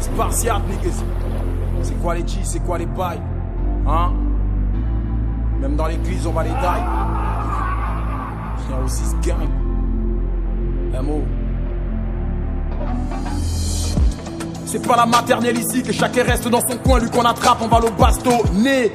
Spartiate, niggas. C'est quoi les G, c'est quoi les bails? Hein? Même dans l'église, on va les die. Il y a aussi ce gang. MO. C'est pas la maternelle ici, que chacun reste dans son coin. Lui qu'on attrape, on va le bastonner.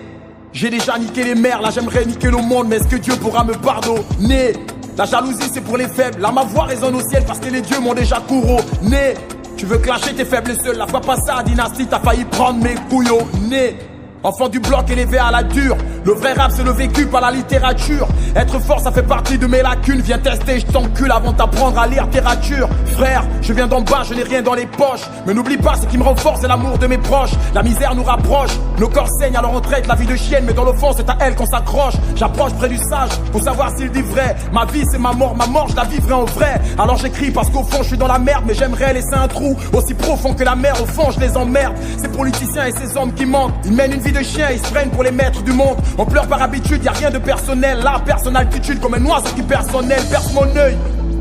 J'ai déjà niqué les mères, là j'aimerais niquer le monde. Mais est-ce que Dieu pourra me pardonner? La jalousie c'est pour les faibles, là ma voix résonne au ciel parce que les dieux m'ont déjà couronné. Tu veux clasher tes faibles seuls, la fois passée à Dynastie t'as failli prendre mes couillonnés. Enfant du bloc élevé à la dure. Le vrai rap c'est le vécu, pas la littérature. Être fort ça fait partie de mes lacunes. Viens tester, je t'encule avant d'apprendre à lire littérature. Frère, je viens d'en bas, je n'ai rien dans les poches. Mais n'oublie pas, ce qui me renforce c'est l'amour de mes proches. La misère nous rapproche, nos corps saignent alors on traite la vie de chienne. Mais dans le fond c'est à elle qu'on s'accroche. J'approche près du sage pour savoir s'il dit vrai. Ma vie c'est ma mort je la vivrai en vrai. Alors j'écris parce qu'au fond je suis dans la merde. Mais j'aimerais laisser un trou aussi profond que la mer. Au fond je les emmerde. Ces politiciens et ces hommes qui mentent, ils mènent une vie de chien, ils se prennent pour les maîtres du monde. On pleure par habitude, y'a rien de personnel. La personne altitude comme un oiseau qui perd son aile. Perce mon œil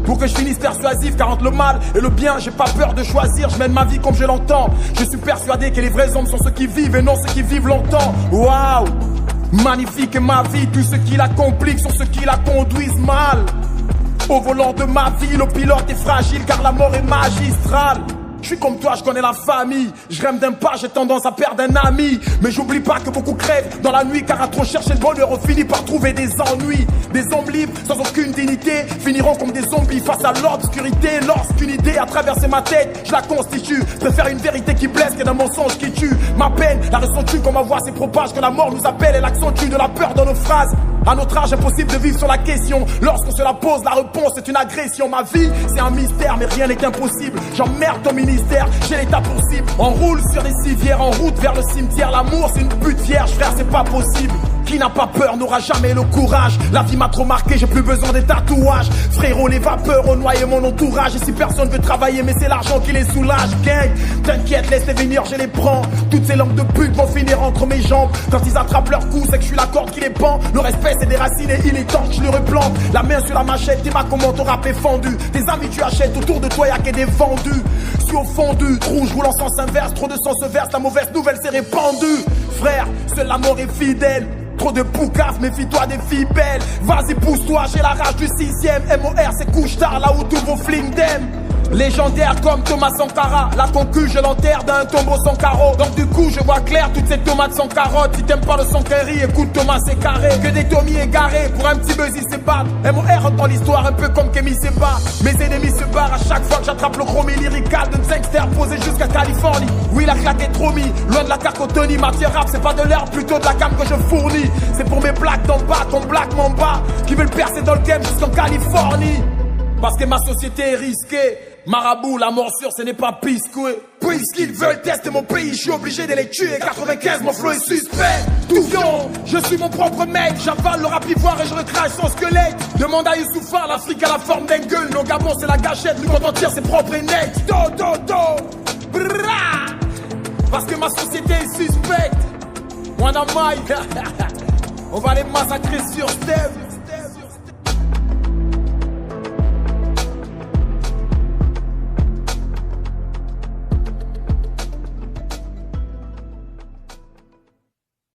pour que je finisse persuasif, car entre le mal et le bien, j'ai pas peur de choisir. Je mène ma vie comme je l'entends. Je suis persuadé que les vrais hommes sont ceux qui vivent et non ceux qui vivent longtemps. Waouh, magnifique est ma vie. Tous ceux qui la compliquent sont ceux qui la conduisent mal. Au volant de ma vie, le pilote est fragile car la mort est magistrale. Je suis comme toi, je connais la famille. Je rêve d'un pas, j'ai tendance à perdre un ami. Mais j'oublie pas que beaucoup crèvent dans la nuit, car à trop chercher le bonheur, on finit par trouver des ennuis. Des hommes libres, sans aucune dignité, finiront comme des zombies face à l'obscurité. Lorsqu'une idée a traversé ma tête, je la constitue. Préfère une vérité qui blesse qu'un mensonge qui tue. Ma peine, la ressens-tu quand ma voix se propage, que la mort nous appelle et l'accentue de la peur dans nos phrases. À notre âge, impossible de vivre sur la question. Lorsqu'on se la pose, la réponse est une agression. Ma vie, c'est un mystère, mais rien n'est impossible. J'emmerde ton ministère, j'ai l'état pour cible. On roule sur des civières, en route vers le cimetière. L'amour, c'est une pute vierge, frère, c'est pas possible. Qui n'a pas peur n'aura jamais le courage. La vie m'a trop marqué, j'ai plus besoin des tatouages. Frérot, les vapeurs ont noyé mon entourage. Et si personne veut travailler, mais c'est l'argent qui les soulage. Gang, t'inquiète, laisse-les venir, je les prends. Toutes ces langues de pute vont finir entre mes jambes. Quand ils attrapent leur cou, c'est que je suis la corde qui les pend. Le respect c'est des racines et il est temps que je le replante. La main sur la machette, dis-moi comment ton rap est fendu. Tes amis tu achètes, autour de toi y'a que des vendus. Suis au fondu, rouge roulant en sens inverse. Trop de sang se verse, la mauvaise nouvelle s'est répandue. Frère, seule la mort est fidèle. Trop de poucaf, méfie-toi des filles belles. Vas-y pousse-toi, j'ai la rage du 6ème. MOR c'est couche tard, là où tous vos flings d'aime. Légendaire comme Thomas Sankara. La concu je l'enterre dans un tombeau sans carreau. Donc du coup je vois clair toutes ces tomates sans carottes. Si t'aimes pas le sang curry, écoute Thomas c'est carré. Que des Tommy égarés, pour un petit buzz ils se battent. MOR rentre dans l'histoire un peu comme Kemi se bat. Mes ennemis se barrent à chaque fois que j'attrape le chromie lyrical d'un gangster posé jusqu'à Californie. Oui la claque est trop mis, loin de la cacotonie. Matière rap c'est pas de l'herbe, plutôt de la cam que je fournis. C'est pour mes blacks d'en bas, ton black m'en bas, qui veulent percer dans le game jusqu'en Californie. Parce que ma société est risquée. Marabout, la morsure, ce n'est pas piscoué. Puisqu'ils veulent tester mon pays, je suis obligé de les tuer. 95, mon flow est suspect. Tout viand, je suis mon propre mec. J'avale le rap ivoire et je recrache son squelette. Demande à Youssoufar, l'Afrique a la forme d'un gueule. Le Gabon, c'est la gâchette, lui quand on tire, c'est propre et net. Brrra. Parce que ma société est suspecte. Wanamai, on va les massacrer sur